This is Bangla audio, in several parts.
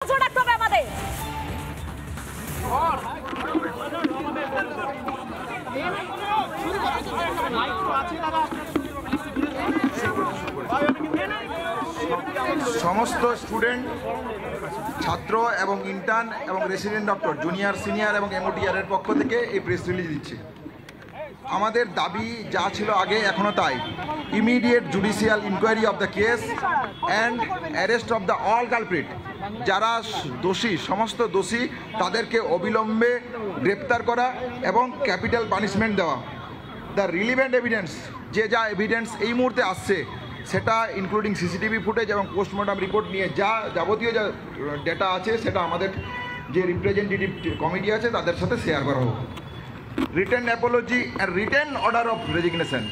রাখতে হবে আমাদের। সমস্ত স্টুডেন্ট, ছাত্র এবং ইন্টার্ন এবং রেসিডেন্ট ডক্টর, জুনিয়র, সিনিয়র এবং এমওটিআর এর পক্ষ থেকে এই প্রেস রিলিজ দিচ্ছি। আমাদের দাবি যা ছিল আগে এখনও তাই, immediate judicial inquiry of the case and arrest of the all culprit. যারা দোষী, সমস্ত দোষী তাদেরকে অবিলম্বে গ্রেপ্তার করা এবং ক্যাপিটাল পানিশমেন্ট দেওয়া। দ্য রিলিভেন্ট এভিডেন্স, যে যা এভিডেন্স এই মুহূর্তে আসছে সেটা ইনক্লুডিং সিসিটিভি ফুটেজ এবং পোস্টমর্টম রিপোর্ট নিয়ে যা যাবতীয় যা ডেটা আছে সেটা আমাদের যে রিপ্রেজেন্টেটিভ কমিটি আছে তাদের সাথে শেয়ার করা হোক। Written apology and written order of resignation,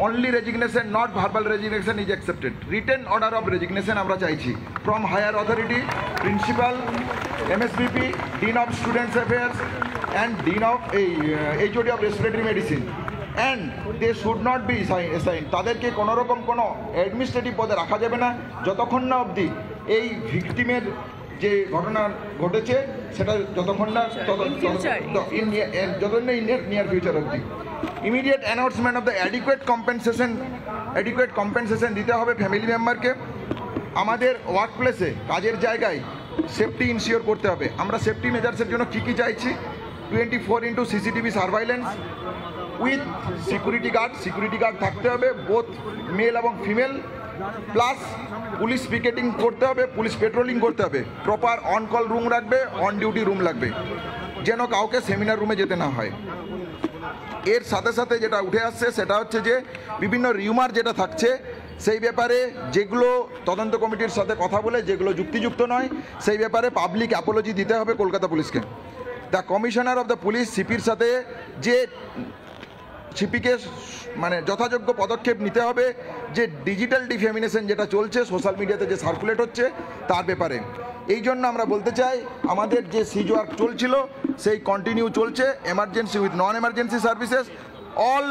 only resignation, not verbal resignation is accepted. Written order of resignation আমরা চাইছি from higher authority, principal, MSVP, dean of students affairs and dean of HOD of respiratory medicine, and they should not be assign. তাদেরকে কোনোরকম কোনো অ্যাডমিনিস্ট্রেটিভ পদে রাখা যাবে না যতক্ষণ না অবধি এই ভিকটিমের যে ঘটনা ঘটেছে সেটা যতক্ষণ না নিয়ার ফিউচার অবধি। Immediate announcement of the adequate compensation দিতে হবে ফ্যামিলি মেম্বারকে। আমাদের ওয়ার্ক প্লেসে, কাজের জায়গায় সেফটি ইনশিওর করতে হবে। আমরা সেফটি মেজার্সের জন্য কী কী চাইছি? 24x CCTV surveillance with security guard থাকতে হবে, বোথ মেল এবং ফিমেল, প্লাস পুলিশ পিকেটিং করতে হবে, পুলিশ পেট্রোলিং করতে হবে, প্রপার অন কল রুম রাখবে, অন ডিউটি রুম লাগবে, যেন কাউকে সেমিনার রুমে যেতে না হয়। এর সাথে সাথে যেটা উঠে আসছে সেটা হচ্ছে যে বিভিন্ন রিউমার যেটা থাকছে সেই ব্যাপারে যেগুলো তদন্ত কমিটির সাথে কথা বলে যেগুলো যুক্তিযুক্ত নয় সেই ব্যাপারে পাবলিক অ্যাপোলজি দিতে হবে কলকাতা পুলিশকে। The commissioner of the police সিপির সাথে যে সিপিকে মানে যথাযোগ্য পদক্ষেপ নিতে হবে যে ডিজিটাল ডিফেমিনেশন যেটা চলছে সোশ্যাল মিডিয়াতে যে সার্কুলেট হচ্ছে তার ব্যাপারে। এই জন্য আমরা বলতে চাই আমাদের যে সিজ ওয়ার্ক চলছিল সেই কন্টিনিউ চলছে, emergency with non emergency services, all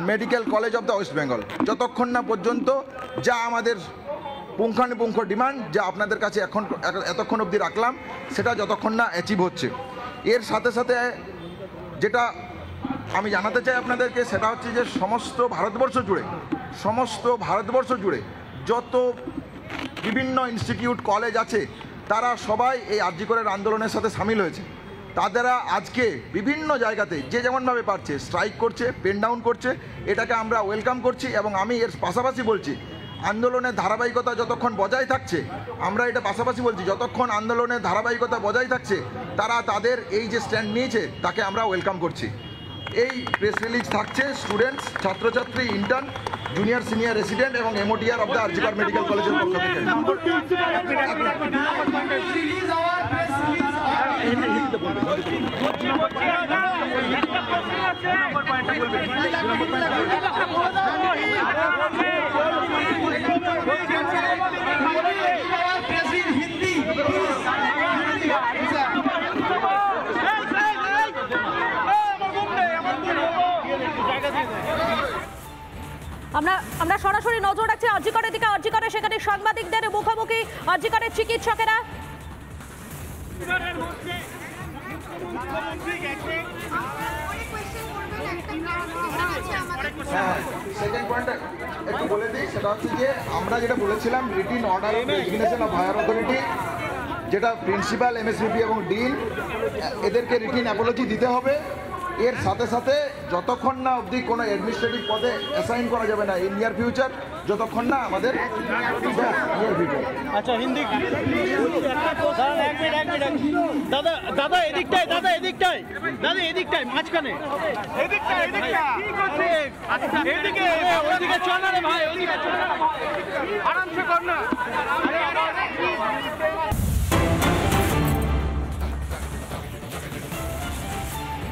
medical college of the West Bengal, যতক্ষণ না পর্যন্ত যা আমাদের পুঙ্খানুপুঙ্খ ডিমান্ড যা আপনাদের কাছে এতক্ষণ অবধি রাখলাম সেটা যতক্ষণ না অ্যাচিভ হচ্ছে। এর সাথে সাথে যেটা আমি জানাতে চাই আপনাদেরকে সেটা হচ্ছে যে সমস্ত ভারতবর্ষ জুড়ে যত বিভিন্ন ইনস্টিটিউট কলেজ আছে তারা সবাই এই আরজি করের আন্দোলনের সাথে সামিল হয়েছে। তাদেরা আজকে বিভিন্ন জায়গাতে যে যেমনভাবে পারছে স্ট্রাইক করছে, পেন ডাউন করছে, এটাকে আমরা ওয়েলকাম করছি। এবং আমি এর পাশাপাশি বলছি আন্দোলনের ধারাবাহিকতা যতক্ষণ বজায় থাকছে, আমরা এটা পাশাপাশি বলছি যতক্ষণ আন্দোলনের ধারাবাহিকতা বজায় থাকছে তারা তাদের এই যে স্ট্যান্ড নিয়েছে তাকে আমরা ওয়েলকাম করছি। এই প্রেস রিলিজ থাকছে স্টুডেন্টস, ছাত্রছাত্রী, ইন্টার্ন, জুনিয়র, সিনিয়র রেসিডেন্ট এবং এমওটিআর অফ দ্য আরজি কর মেডিকেল কলেজের পক্ষ থেকে। আমরা সরাসরি নজর রাখছি আরজি করের দিকে। আরজি করে সেখানে সাংবাদিকদের মুখোমুখি আরজি করের চিকিৎসকেরা। সেকেন্ড পয়েন্টটা একটু বলে দিই, সেটা হচ্ছে যে আমরা যেটা বলেছিলাম written order of resignation of higher authority, যেটা প্রিন্সিপাল, এমএসবিপি এবং ডিন এদেরকে রিটিন অ্যাপোলজি দিতে হবে। এর সাথে সাথে যতক্ষণ না অবধি কোনো অ্যাডমিনিস্ট্রেটিভ পদে অ্যাসাইন করা যাবে না ইন নিয়ার ফিউচার, যতক্ষণ না আমাদের নিয়ার ফিউচার। আচ্ছা হিন্দি দাদা দাদা এদিকটাই মাঝখানে এদিকে ওইদিকে চল না রে ভাই, ওইদিকে চল না, আরামসে কর না।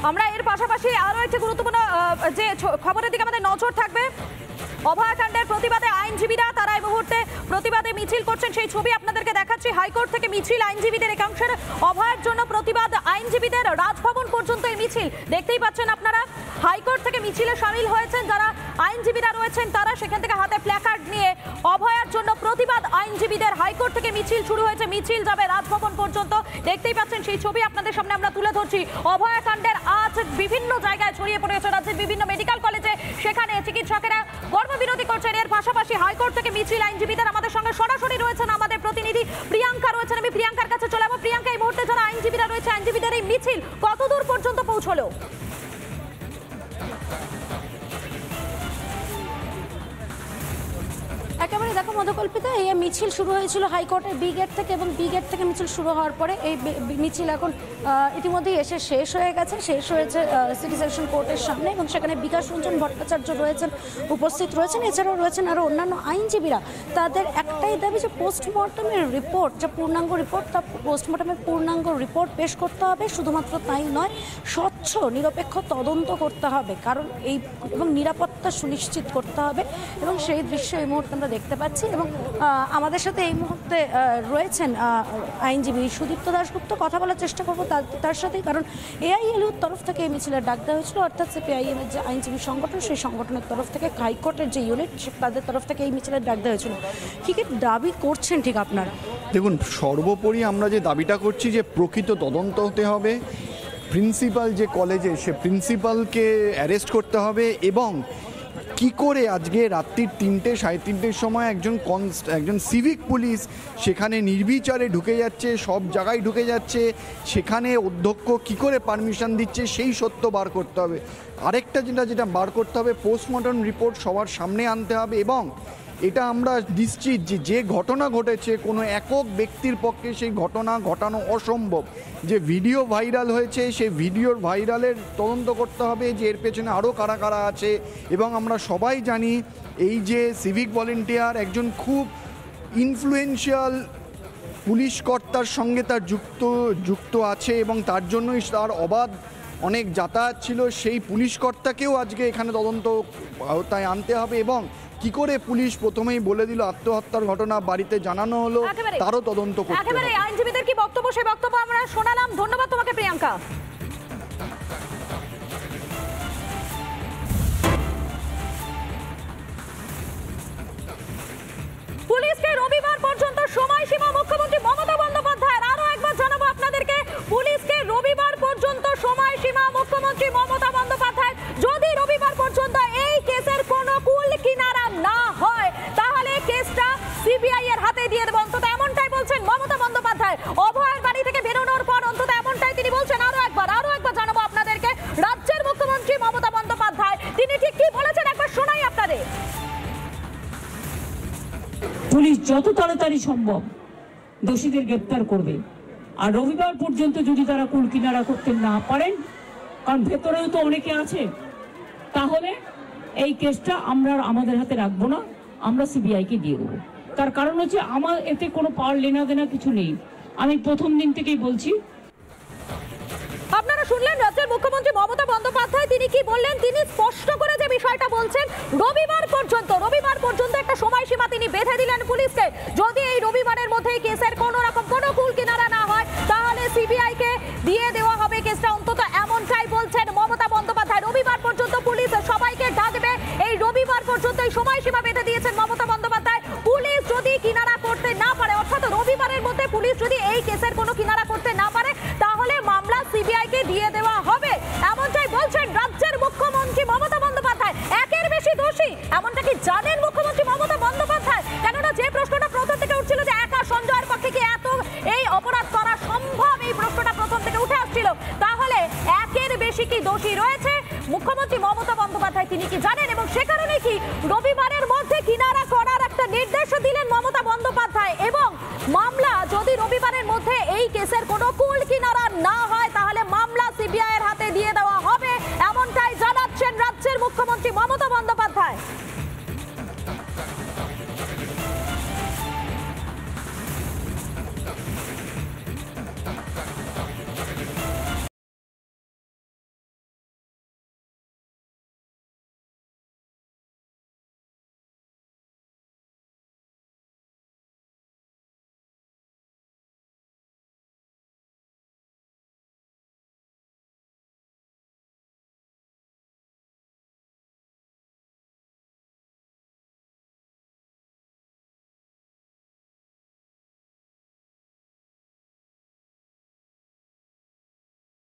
আমরা এর পাশাপাশি আরো একটি গুরুত্বপূর্ণ যে খবরের দিকে আমাদের নজর থাকবে। অভয়াকাণ্ডের প্রতিবাদে আইনজীবীরা তারা এই মুহূর্তে প্রতিবাদে মিছিল করছেন সেই ছবি আপনাদেরকে দেখাচ্ছি। হাইকোর্ট থেকে মিছিল, আইনজীবীদের একাংশের অভয়ের জন্য প্রতিবাদ, আইনজীবীদের রাজভবন পর্যন্ত এই মিছিল দেখতেই পাচ্ছেন আপনারা। হাইকোর্ট থেকে মিছিলে সামিল হয়েছেন যারা আইনজীবীরা রয়েছেন, তারা সেখান থেকে হাতে প্ল্যাকার্ড নিয়ে অভয়ের জন্য প্রতিবাদ আইনজীবীদের। হাইকোর্ট থেকে মিছিল শুরু হয়েছে, মিছিল যাবে রাজভবন পর্যন্ত, দেখতেই পাচ্ছেন সেই ছবি আপনাদের সামনে আমরা তুলে ধরছি। অভয়াকাণ্ডের আজ বিভিন্ন জায়গায় ছড়িয়ে পড়েছে রাজ্যের বিভিন্ন মেডিকেল কলেজে, সেখানে চিকিৎসকেরা কর্মবিরতি করছেন। এর পাশাপাশি হাইকোর্ট থেকে মিছিল, আইনজীবীদের আমাদের সঙ্গে সরাসরি রয়েছেন আমাদের প্রতিনিধি প্রিয়াঙ্কা রয়েছেন। আমি প্রিয়াঙ্কার কাছে চলে যাবো। প্রিয়াঙ্কা, এই মুহূর্তে যারা আইনজীবীরা রয়েছে, আইনজীবীদের এই মিছিল কতদূর পর্যন্ত পৌঁছলো? একেবারে দেখো মধুকল্পিতা, এই মিছিল শুরু হয়েছিল হাইকোর্টের বি গেট থেকে, এবং বি গেট থেকে মিছিল শুরু হওয়ার পরে এই মিছিল এখন ইতিমধ্যেই এসে শেষ হয়ে গেছে। শেষ হয়েছে সিটি সেশন কোর্টের সামনে, এবং সেখানে বিকাশ রঞ্জন ভট্টাচার্য রয়েছেন, উপস্থিত রয়েছেন। এছাড়াও রয়েছেন আরও অন্যান্য আইনজীবীরা। তাদের একটাই দাবি যে পোস্টমর্টমের রিপোর্ট, যে পূর্ণাঙ্গ রিপোর্ট, তা পোস্টমর্টমের পূর্ণাঙ্গ রিপোর্ট পেশ করতে হবে। শুধুমাত্র তাই নয়, স্বচ্ছ নিরপেক্ষ তদন্ত করতে হবে, কারণ এই এবং নিরাপত্তা সুনিশ্চিত করতে হবে। এবং সেই দৃশ্য এই মুহূর্তে আমরা দেখতে পাচ্ছি। এবং আমাদের সাথে এই মুহূর্তে রয়েছেন আইনজীবী সুদীপ্ত দাশগুপ্ত। কথা বলার চেষ্টা করবো তার সাথেই, কারণ এআইএলইউর তরফ থেকে এই মিছিলের ডাক দেওয়া হয়েছিল, অর্থাৎ সিপিআইএম এর যে আইনজীবী সংগঠন, সেই সংগঠনের তরফ থেকে হাইকোর্টের যে ইউনিট, তাদের তরফ থেকে এই মিছিলের ডাক দেওয়া হয়েছিল। কি কি দাবি করছেন ঠিক আপনারা? দেখুন, সর্বোপরি আমরা যে দাবিটা করছি যে প্রকৃত তদন্ত হতে হবে, প্রিন্সিপাল যে কলেজে, সে প্রিন্সিপালকে অ্যারেস্ট করতে হবে। এবং কি করে আজকে রাত্রির 3টে, 3:30-র সময় একজন সিভিক পুলিশ সেখানে নির্বিচারে ঢুকে যাচ্ছে, সব জায়গায় ঢুকে যাচ্ছে, সেখানে অধ্যক্ষ কি করে পারমিশন দিচ্ছে, সেই সত্য বার করতে হবে। আরেকটা যেটা বার করতে হবে, পোস্টমর্টম রিপোর্ট সবার সামনে আনতে হবে। এবং এটা আমরা নিশ্চিত যে ঘটনা ঘটেছে, কোনো একক ব্যক্তির পক্ষে সেই ঘটনা ঘটানো অসম্ভব। যে ভিডিও ভাইরাল হয়েছে, সেই ভিডিওর ভাইরালের তদন্ত করতে হবে, যে এর পেছনে আরও কারা কারা আছে। এবং আমরা সবাই জানি এই যে সিভিক ভলেন্টিয়ার একজন খুব ইনফ্লুয়েন্সিয়াল পুলিশ কর্তার সঙ্গে তার যুক্ত আছে, এবং তার জন্যই তার অবাধ অনেক যাতায়াত ছিল। সেই পুলিশ কর্তাকেও আজকে এখানে তদন্ত আওতায় আনতে হবে। এবং কি করে পুলিশ প্রথমেই বলে দিল আত্মহত্যার ঘটনা, বাড়িতে জানানো হলো, তারও তদন্ত করতে হবে। একেবারে আইনজীবীদের কি বক্তব্য, সেই বক্তব্য আমরা শোনালাম। ধন্যবাদ তোমাকে প্রিয়াঙ্কা। পুলিশকে রবিবার পর্যন্ত সময়সীমা মুখ্যমন্ত্রী মমতা বন্দ্যোপাধ্যায়ের। আরো একবার জানাবো আপনাদেরকে, পুলিশকে রবিবার পর্যন্ত সময়সীমা মুখ্যমন্ত্রী মমতা বন্দ্যোপাধ্যায়। যদি রবিবার পর্যন্ত এই কেসের কোনো কুল কিনারা না হয়, তাহলে কেসটা সিবিআই এর হাতে দিয়ে দেব, অন্তত এমনটাই বলছেন মমতা বন্দ্যোপাধ্যায়। অভয়ের বাড়ি থেকে বেরোনোর পর অন্তত এমনটাই তিনি বলছেন। আরো একবার জানাবো আপনাদেরকে, রাজ্যের মুখ্যমন্ত্রী মমতা বন্দ্যোপাধ্যায় তিনি ঠিক কি বলেছেন একবার শোনাই আপনাদের। পুলিশ যত তাড়াতাড়ি সম্ভব দোষীদের গ্রেপ্তার করবে। আর রবিবার পর্যন্ত যদি তারা কুল কিনারা করতে না পারেন, কারণ ভেতরেও তো অনেকে আছে, তাহলে এই কেসটা আমরা আমাদের হাতে রাখবো না, আমরা সিবিআইকে দিয়ে দেবো। তার কারণ হচ্ছে আমার এতে কোনো পাওয়ার লেনা দেনা কিছু নেই। আমি প্রথম দিন থেকেই বলছি। আপনারা শুনলেন রাজ্যের মুখ্যমন্ত্রী মমতা বন্দ্যোপাধ্যায় তিনি কি বললেন। তিনি স্পষ্ট করে যে বিষয়টা বলছেন, রবিবার পর্যন্ত একটা সময়সীমা তিনি বেঁধে দিলেন পুলিশকে। যদি এই রবিবারের মধ্যে কেসের কোনো রকম কোনো কুল কিনারা না হয়, তাহলে সিবিআই কে দিয়ে দেওয়া হবে কেসটা, অন্তত এমনটাই বলছেন মমতা বন্দ্যোপাধ্যায়। রবিবার পর্যন্ত পুলিশ সবাইকে ডাকবে, এই রবিবার পর্যন্ত এই সময়সীমা বেঁধে দিয়েছেন মমতা বন্দ্যোপাধ্যায়। পুলিশ যদি কিনারা করতে না পারে, অর্থাৎ রবিবারের মধ্যে পুলিশ যদি এই কেসের কোনো কিনারা করতে না পারে, তাহলে মামলা সিবিআই কে দিয়ে দেওয়া হবে, এমনটাই বলছেন রাজ্যের মুখ্যমন্ত্রী মমতা বন্দ্যোপাধ্যায়। একের বেশি দোষী এমনটা কি জানেন মুখ্যমন্ত্রী মমতা বন্দ্যোপাধ্যায়? কেননা যে প্রশ্নটা প্রথম থেকে উঠছিল যে একা সঞ্জয়ের পক্ষে কি এত এই অপরাধ করা সম্ভব, এই প্রশ্নটা প্রথম থেকে উঠে আসছিল, তাহলে একের বেশি কি দোষী রয়েছে মুখ্যমন্ত্রী মমতা বন্দ্যোপাধ্যায় তিনি কি জানেন? এবং সে কারণে কি রবিবারের মধ্যে কিনারা করার একটা নির্দেশ দিলেন মমতা বন্দ্যোপাধ্যায়। এবং মামলা যদি রবিবারের মধ্যে এই কেসের কোনো কুল কিনারা না হয়,